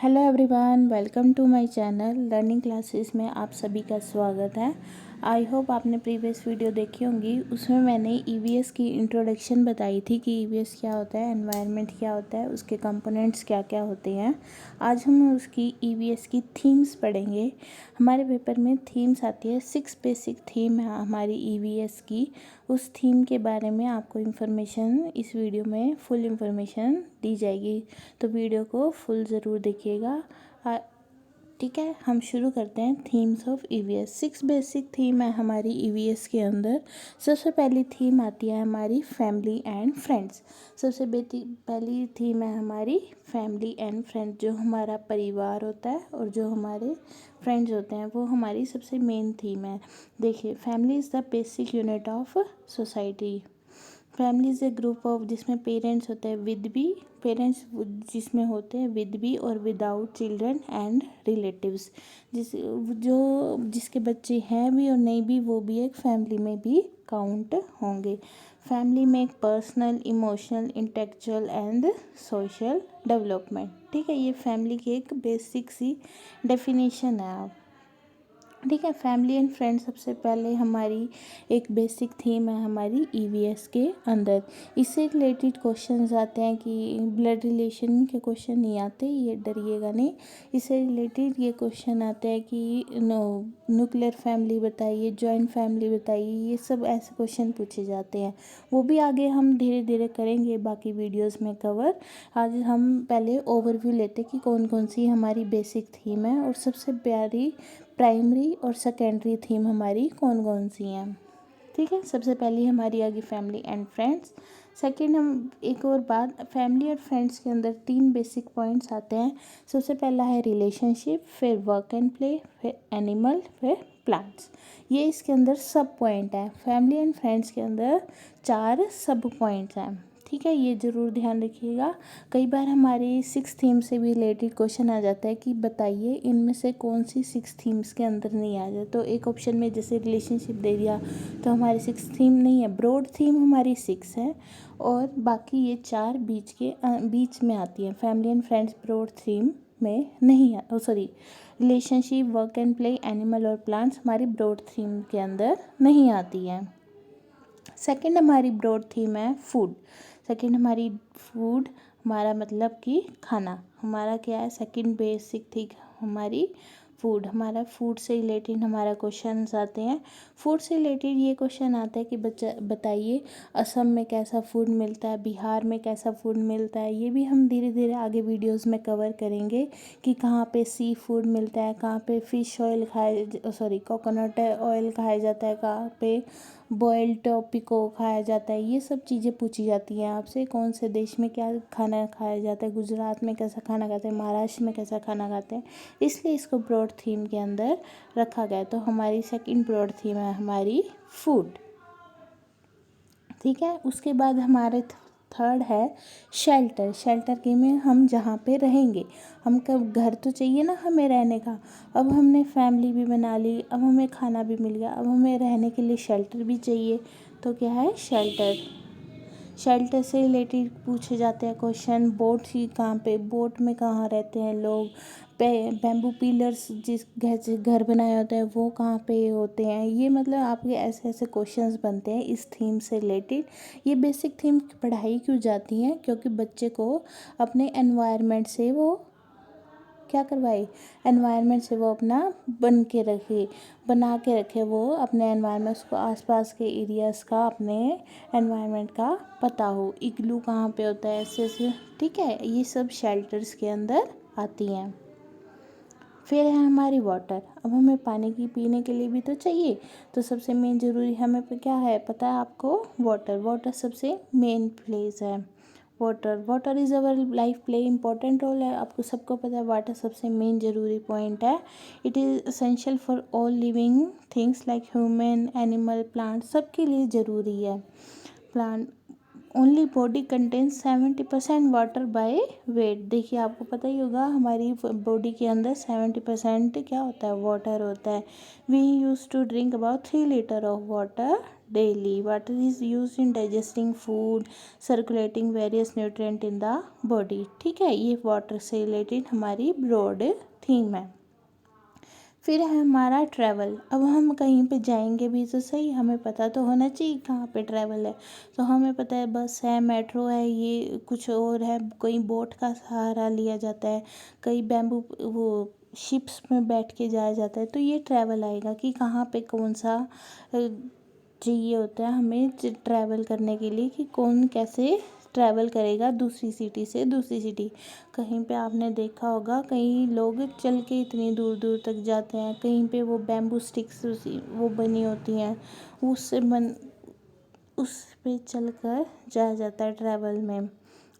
Hello everyone, welcome to my channel learning classes में आप सभी का स्वागत है। आई होप आपने प्रीवियस वीडियो देखी होंगी। उसमें मैंने ईवीएस की इंट्रोडक्शन बताई थी कि ईवीएस क्या होता है, एनवायरनमेंट क्या होता है, उसके कंपोनेंट्स क्या क्या होते हैं। आज हम उसकी ईवीएस की थीम्स पढ़ेंगे। हमारे पेपर में थीम्स आती है, 6 बेसिक थीम है हमारी ईवीएस की। उस थीम के बारे में आपको इन्फॉर्मेशन इस वीडियो में फुल इन्फॉर्मेशन दी जाएगी, तो वीडियो को फुल ज़रूर देखिएगा। ठीक है, हम शुरू करते हैं। Themes of EVS, 6 basic theme है हमारी ईवीएस के अंदर। सबसे पहली थीम आती है हमारी फैमिली एंड फ्रेंड्स। सबसे पहली थीम है हमारी फैमिली एंड फ्रेंड्स। जो हमारा परिवार होता है और जो हमारे फ्रेंड्स होते हैं वो हमारी सबसे मेन थीम है। देखिए, family is the basic unit of society. Family is a group of जिसमें पेरेंट्स होते हैं विद बी, पेरेंट्स जिसमें होते हैं विद बी और विदाउट चिल्ड्रन एंड रिलेटिव्स। जिसके बच्चे हैं भी और नहीं भी, वो भी एक फैमिली में भी काउंट होंगे। फैमिली में एक personal, emotional, intellectual and social development. ठीक है, ये फैमिली की एक बेसिक सी डेफिनेशन है। ठीक है, फैमिली एंड फ्रेंड्स सबसे पहले हमारी एक बेसिक थीम है हमारी ईवीएस के अंदर। इससे रिलेटेड क्वेश्चंस आते हैं कि ब्लड रिलेशन के क्वेश्चन नहीं आते, ये डरिएगा नहीं। इससे रिलेटेड ये क्वेश्चन आते हैं कि न्यूक्लियर फैमिली बताइए, जॉइंट फैमिली बताइए, ये सब ऐसे क्वेश्चन पूछे जाते हैं। वो भी आगे हम धीरे धीरे करेंगे बाकी वीडियोस में कवर। आज हम पहले ओवरव्यू लेते कि कौन कौन सी हमारी बेसिक थीम है और सबसे प्यारी प्राइमरी और सेकेंडरी थीम हमारी कौन कौन सी हैं। ठीक है, सबसे पहली हमारी आ गई फैमिली एंड फ्रेंड्स। सेकंड, हम एक और बात, फैमिली और फ्रेंड्स के अंदर 3 बेसिक पॉइंट्स आते हैं। सबसे पहला है रिलेशनशिप, फिर वर्क एंड प्ले, फिर एनिमल, फिर प्लांट्स। ये इसके अंदर सब पॉइंट है। फैमिली एंड फ्रेंड्स के अंदर 4 सब पॉइंट्स हैं। ठीक है, ये ज़रूर ध्यान रखिएगा। कई बार हमारी 6 थीम से भी रिलेटेड क्वेश्चन आ जाता है कि बताइए इनमें से कौन सी 6 थीम्स के अंदर नहीं आ जाए। तो एक ऑप्शन में जैसे रिलेशनशिप दे दिया तो हमारी 6 थीम नहीं है। ब्रॉड थीम हमारी 6 है और बाकी ये 4 बीच में आती हैं। Family and friends broad theme में नहीं है। Sorry, relationship, work and play, animal और प्लांट्स हमारी ब्रॉड थीम के अंदर नहीं आती हैं। सेकंड हमारी ब्रॉड थीम है फूड। सेकंड हमारी फूड, हमारा मतलब कि खाना हमारा क्या है, सेकंड बेसिक थी हमारी फूड। हमारा फूड से रिलेटेड हमारा क्वेश्चन आते हैं। फूड से रिलेटेड ये क्वेश्चन आता है कि बच्चा बताइए असम में कैसा फूड मिलता है, बिहार में कैसा फूड मिलता है। ये भी हम धीरे धीरे आगे वीडियोस में कवर करेंगे कि कहाँ पे सी फूड मिलता है, कहाँ पे फ़िश ऑयल कोकोनट ऑयल खाया जाता है, कहाँ पे बॉयल्ड टॉपिको खाया जाता है। ये सब चीज़ें पूछी जाती हैं आपसे। कौन से देश में क्या खाना खाया जाता है, गुजरात में कैसा खाना खाते हैं, महाराष्ट्र में कैसा खाना खाते हैं, इसलिए इसको ब्रॉड थीम के अंदर रखा गया। तो हमारी सेकंड ब्रॉड थीम है हमारी फूड। ठीक है, उसके बाद हमारे थर्ड है शेल्टर। शेल्टर के में हम जहाँ पे रहेंगे, हम कब घर तो चाहिए ना हमें रहने का। अब हमने फैमिली भी बना ली, अब हमें खाना भी मिल गया, अब हमें रहने के लिए शेल्टर भी चाहिए। तो क्या है शेल्टर। शेल्टर से रिलेटेड पूछे जाते हैं क्वेश्चन। बोट ही कहाँ पे, बोट में कहाँ रहते हैं लोग। बैम्बू पिलर्स जिस घर से घर बनाए होते हैं वो कहाँ पे होते हैं। ये मतलब आपके ऐसे ऐसे क्वेश्चंस बनते हैं इस थीम से रिलेटेड। ये बेसिक थीम पढ़ाई क्यों जाती हैं, क्योंकि बच्चे को अपने एनवायरनमेंट से वो क्या करवाए, एनवायरनमेंट से वो अपना बना के रखे वो अपने एनवायरनमेंट, उसको आसपास के एरियाज़ का, अपने एनवायरनमेंट का पता हो। इग्लू कहाँ पे होता है, ऐसे ऐसे। ठीक है, ये सब शेल्टर्स के अंदर आती हैं। फिर है हमारी वाटर। अब हमें पानी की पीने के लिए भी तो चाहिए, तो सबसे मेन ज़रूरी हमें क्या है पता है आपको, वाटर। वाटर सबसे मेन प्लेस है। Water is our life play important role है। आपको सबको पता है वाटर सबसे मेन ज़रूरी पॉइंट है। It is essential for all living things like human, animal, plant, सबके लिए ज़रूरी है। Plant only body contains 70% water by weight. देखिए, आपको पता ही होगा हमारी बॉडी के अंदर 70% क्या होता है, वाटर होता है। We use to drink about 3 litre of water daily. Water is used in digesting food, circulating various nutrient in the body. ठीक है, ये वाटर से रिलेटेड हमारी ब्रॉड थीम है। फिर है हमारा ट्रैवल। अब हम कहीं पे जाएंगे भी तो सही, हमें पता तो होना चाहिए कहाँ पे ट्रैवल है। तो हमें पता है बस है, मेट्रो है, ये कुछ और है, कोई बोट का सहारा लिया जाता है, कई बैम्बू वो शिप्स में बैठ के जाया जाता है। तो ये ट्रैवल आएगा कि कहाँ पे कौन सा चाहिए होता है हमें ट्रैवल करने के लिए, कि कौन कैसे ट्रैवल करेगा दूसरी सिटी से दूसरी सिटी। कहीं पे आपने देखा होगा कई लोग चल के इतनी दूर दूर तक जाते हैं, कहीं पे वो बैम्बू स्टिक्स वो बनी होती हैं, उस पे चल कर जाया जाता है ट्रैवल में।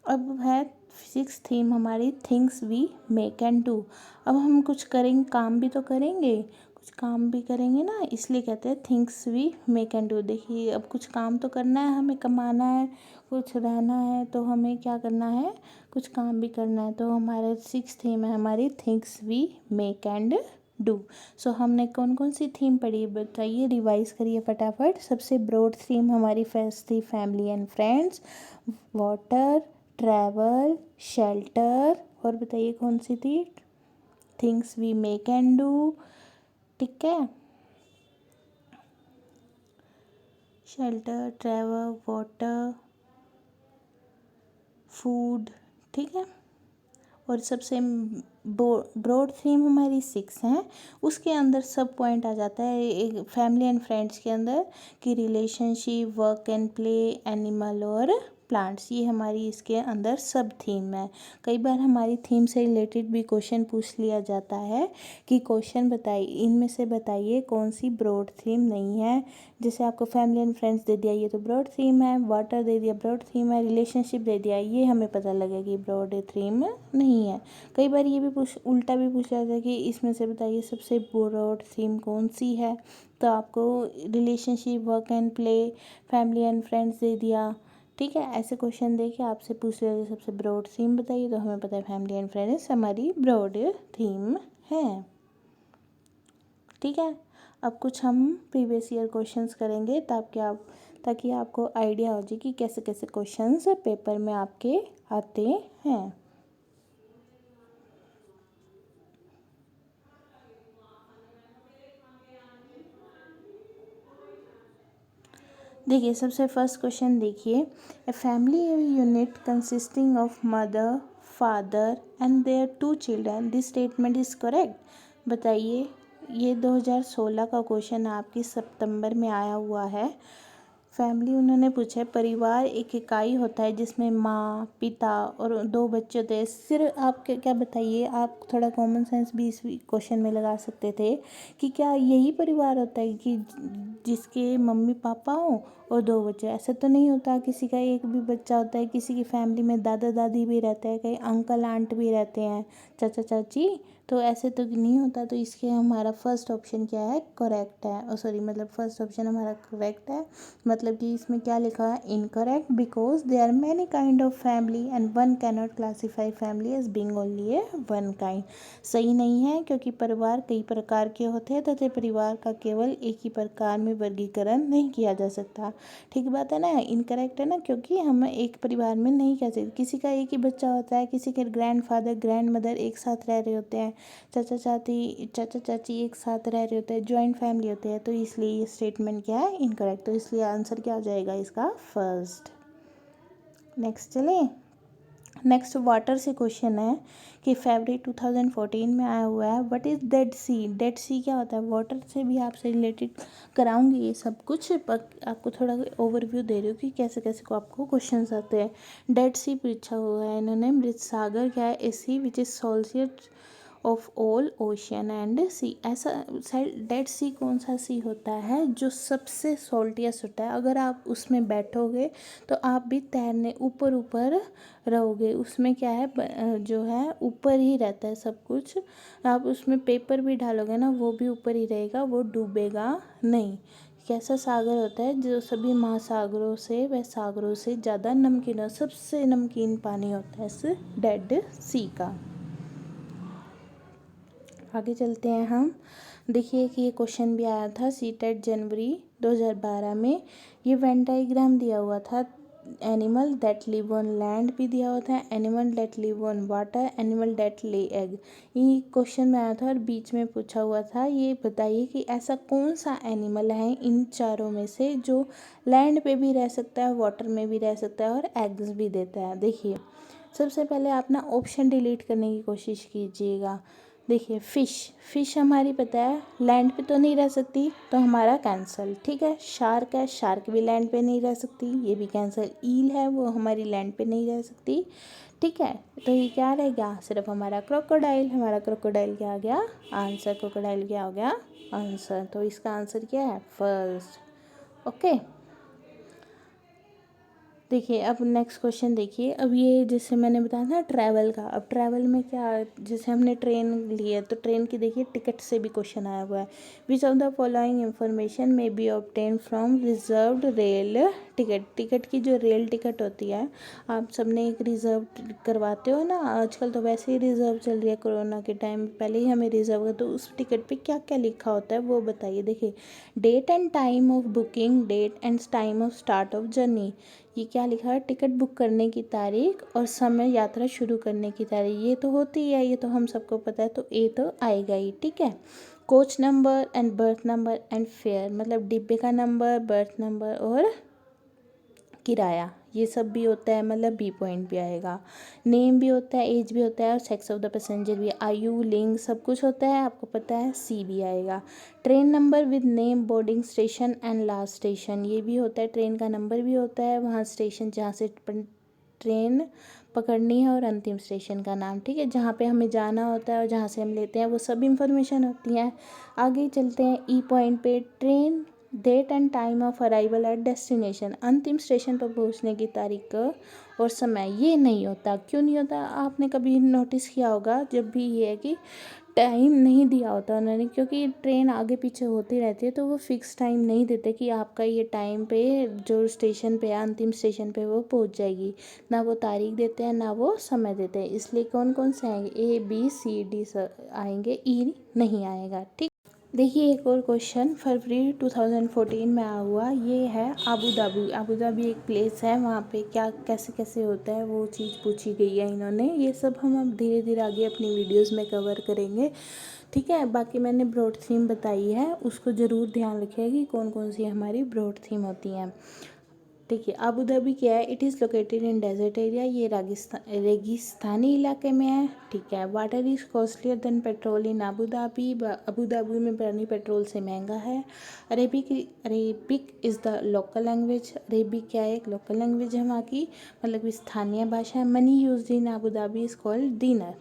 अब है सिक्स थीम हमारी, things we make and do. अब हम कुछ करेंगे, काम भी तो करेंगे, कुछ काम भी करेंगे ना, इसलिए कहते हैं things we make and do. देखिए अब कुछ काम तो करना है, हमें कमाना है, कुछ रहना है, तो हमें क्या करना है, कुछ काम भी करना है। तो हमारे सिक्स थीम है हमारी, things we make and do. So हमने कौन कौन सी थीम पढ़ी बताइए, रिवाइज करिए फटाफट। सबसे ब्रॉड थीम हमारी फर्स्ट थी family and friends, water, travel, shelter, और बताइए कौन सी थी, things we make and do. ठीक है, शेल्टर, ट्रैवल, वाटर, फूड। ठीक है, और सबसे ब्रॉड थीम हमारी सिक्स हैं, उसके अंदर सब पॉइंट आ जाता है एक फैमिली एंड फ्रेंड्स के अंदर, कि relationship, work and play, animal और प्लांट्स, ये हमारी इसके अंदर सब थीम है। कई बार हमारी थीम से रिलेटेड भी क्वेश्चन पूछ लिया जाता है कि क्वेश्चन बताइए, इनमें से बताइए कौन सी ब्रॉड थीम नहीं है। जैसे आपको फैमिली एंड फ्रेंड्स दे दिया, ये तो ब्रॉड थीम है, वाटर दे दिया ब्रॉड थीम है, रिलेशनशिप दे दिया, ये हमें पता लगेगा कि ब्रॉड थीम नहीं है। कई बार ये भी उल्टा भी पूछा जाता है कि इसमें से बताइए सबसे ब्रॉड थीम कौन सी है। तो आपको relationship, work and play, family and friends they दिया। ठीक है, ऐसे क्वेश्चन दे के आपसे पूछ लिया सबसे ब्रॉड थीम बताइए, तो हमें पता है फैमिली एंड फ्रेंड्स हमारी ब्रॉड थीम है। ठीक है, अब कुछ हम प्रीवियस ईयर क्वेश्चंस करेंगे ताकि आपको आइडिया हो जाए कि कैसे कैसे क्वेश्चंस पेपर में आपके आते हैं। देखिए सबसे फर्स्ट क्वेश्चन देखिए, a family unit consisting of mother, father and their two children, this statement is correct. बताइए, ये 2016 का क्वेश्चन आपकी सितंबर में आया हुआ है। फैमिली उन्होंने पूछा है, परिवार एक इकाई होता है जिसमें माँ, पिता और दो बच्चे होते हैं। सिर्फ आप क्या बताइए, आप थोड़ा कॉमन सेंस भी इस क्वेश्चन में लगा सकते थे कि क्या यही परिवार होता है कि जिसके मम्मी पापा हों और दो बच्चे। ऐसा तो नहीं होता, किसी का एक भी बच्चा होता है, किसी की फैमिली में दादा दादी भी रहते हैं, कई अंकल आंट भी रहते हैं, चाचा चाची, तो ऐसे तो नहीं होता। तो इसके हमारा फर्स्ट ऑप्शन क्या है, करेक्ट है। सॉरी, मतलब फर्स्ट ऑप्शन हमारा करेक्ट है। मतलब कि इसमें क्या लिखा है, incorrect, because they are many kind of family and one can not classify family as being only a one kind. सही नहीं है, क्योंकि परिवार कई प्रकार के होते हैं तथा परिवार का केवल एक ही प्रकार में वर्गीकरण नहीं किया जा सकता। ठीक बात है ना, इनकरेक्ट है ना, क्योंकि हम एक परिवार में नहीं कह सकते, किसी का एक ही बच्चा होता है, किसी के ग्रैंड फादर ग्रैंड मदर एक साथ रह रहे होते हैं, चाचा चाची एक साथ रह रहे होते हैं, जॉइंट फैमिली होते हैं। तो इसलिए ये स्टेटमेंट क्या है, इनकरेक्ट। तो इसलिए आंसर क्या हो जाएगा इसका, फर्स्ट। नेक्स्ट चले, नेक्स्ट वाटर से क्वेश्चन है कि फरवरी 2014 में आया हुआ है, what is Dead Sea. Dead Sea क्या होता है, वाटर से भी आपसे रिलेटेड कराऊंगी ये सब कुछ, पर आपको थोड़ा ओवरव्यू दे रही हूँ कि कैसे कैसे को आपको क्वेश्चंस आते हैं। डेड सी पूछा हुआ है इन्होंने, मृत सागर क्या है, a sea which is saltiest of all ocean and sea. ऐसा डेड सी कौन सा सी होता है जो सबसे सॉल्टियस होता है, अगर आप उसमें बैठोगे तो आप भी तैरने ऊपर ऊपर रहोगे। उसमें क्या है, जो है ऊपर ही रहता है सब कुछ, आप उसमें पेपर भी डालोगे ना वो भी ऊपर ही रहेगा, वो डूबेगा नहीं। कैसा सागर होता है, जो सभी महासागरों से व सागरों से ज़्यादा नमकीन है, सबसे नमकीन पानी होता है इस डेड सी का। आगे चलते हैं हम, देखिए कि ये क्वेश्चन भी आया था सीटेट जनवरी 2012 में ये वेन डाइग्राम दिया हुआ था। Animal that live on land भी दिया हुआ था, animal that live on water, animal that ले एग। ये क्वेश्चन में आया था और बीच में पूछा हुआ था ये बताइए कि ऐसा कौन सा एनिमल है इन चारों में से जो लैंड पे भी रह सकता है, वाटर में भी रह सकता है और एग्स भी देता है। देखिए सबसे पहले आप ना ऑप्शन डिलीट करने की कोशिश कीजिएगा। देखिए फिश हमारी पता है लैंड पे तो नहीं रह सकती, तो हमारा कैंसल। ठीक है, शार्क है, शार्क भी लैंड पे नहीं रह सकती, ये भी कैंसल। ईल है, वो हमारी लैंड पे नहीं रह सकती। ठीक है, तो ये क्या रह गया, सिर्फ हमारा क्रोकोडाइल। हमारा क्रोकोडाइल क्या आ गया आंसर, क्रोकोडाइल क्या हो गया आंसर। तो इसका आंसर क्या है फर्स्ट। ओके, देखिए अब नेक्स्ट क्वेश्चन देखिए। अब ये जैसे मैंने बताया था ट्रैवल का, अब ट्रैवल में क्या, जैसे हमने ट्रेन ली है तो ट्रेन की देखिए टिकट से भी क्वेश्चन आया हुआ है। Which of the following information में be obtain from reserved rail ticket. Ticket की जो रेल टिकट होती है, आप सबने एक रिजर्व करवाते हो ना, आजकल तो वैसे ही रिजर्व चल रही है, कोरोना के टाइम पहले ही हमें रिजर्व कर, तो उस टिकट पे क्या क्या लिखा होता है वो बताइए। देखिए date and time of booking, date and time of start of journey. ये क्या लिखा है, टिकट बुक करने की तारीख और समय यात्रा शुरू करने की तारीख। ये तो होती है, ये तो हम सबको पता है, तो ए तो आएगा ही। ठीक है, coach number and birth number and fair, मतलब डिब्बे का नंबर, बर्थ नंबर और किराया, ये सब भी होता है, मतलब बी पॉइंट भी आएगा। नेम भी होता है, एज भी होता है और सेक्स ऑफ द पैसेंजर भी, आयु, लिंग सब कुछ होता है, आपको पता है, सी भी आएगा। Train number with name, boarding station and last station, ये भी होता है, ट्रेन का नंबर भी होता है, वहाँ स्टेशन जहाँ से ट्रेन पकड़नी है और अंतिम स्टेशन का नाम। ठीक है, जहाँ पे हमें जाना होता है और जहाँ से हम लेते हैं वो सब इंफॉर्मेशन होती है। आगे चलते हैं ई पॉइंट पे, train date and time of arrival at destination, अंतिम स्टेशन पर पहुंचने की तारीख और समय। ये नहीं होता, क्यों नहीं होता, आपने कभी नोटिस किया होगा जब भी ये है कि टाइम नहीं दिया होता उन्होंने, क्योंकि ट्रेन आगे पीछे होती रहती है तो वो फिक्स टाइम नहीं देते कि आपका ये टाइम पे जो स्टेशन पे है, अंतिम स्टेशन पे वो पहुंच जाएगी। ना वो तारीख देते हैं ना वो समय देते हैं, इसलिए कौन कौन से आएंगे, ए बी सी डी आएंगे, ई नहीं आएगा। ठीक, देखिए एक और क्वेश्चन फरवरी 2014 में आया हुआ, ये है अबू धाबी। अबू धाबी एक प्लेस है, वहाँ पे क्या कैसे कैसे होता है वो चीज़ पूछी गई है इन्होंने। ये सब हम अब धीरे धीरे आगे अपनी वीडियोस में कवर करेंगे। ठीक है, बाकी मैंने ब्रॉड थीम बताई है, उसको ज़रूर ध्यान रखिएगा कि कौन कौन सी हमारी ब्रॉड थीम होती हैं। देखिए अबू धाबी क्या है, it is located in desert area, ये रेगिस्तानी इलाके में है। ठीक है, water is costlier than petrol in Abu Dhabi, Abu Dhabi में पानी पेट्रोल से महंगा है। Arabic is the local language, Arabic क्या है, एक लोकल लैंग्वेज है वहाँ की, मतलब स्थानीय भाषा है। Money use in Abu Dhabi is called dinar,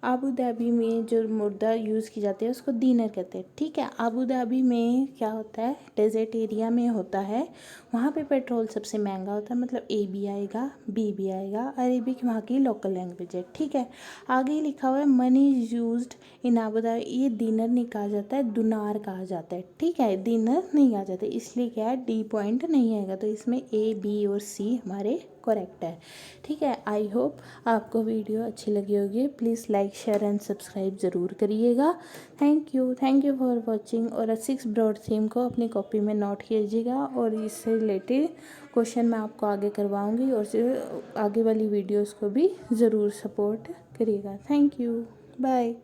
Abu Dhabi में जो मुर्दा यूज़ की जाती है उसको दीनर कहते हैं। ठीक है, अबू धाबी में क्या होता है, डेजर्ट एरिया में होता है, वहाँ पे पेट्रोल सबसे महंगा होता है, मतलब ए भी आएगा बी भी आएगा। अरेबिक वहाँ की लोकल लैंग्वेज है। ठीक है, आगे लिखा हुआ है money used in Abu Dhabi, ये दीनर नहीं कहा जाता है, दुनार कहा जाता है। ठीक है, दीनर नहीं कहा जाता, इसलिए क्या है डी पॉइंट नहीं आएगा, तो इसमें ए बी और सी हमारे करेक्ट है। ठीक है, आई होप आपको वीडियो अच्छी लगी होगी। Please like share and subscribe ज़रूर करिएगा। Thank you for watching. और 6 ब्रॉड थीम को अपनी कॉपी में नोट कीजिएगा और इससे रिलेटेड क्वेश्चन मैं आपको आगे करवाऊंगी, और आगे वाली वीडियोस को भी ज़रूर सपोर्ट करिएगा। Thank you, bye.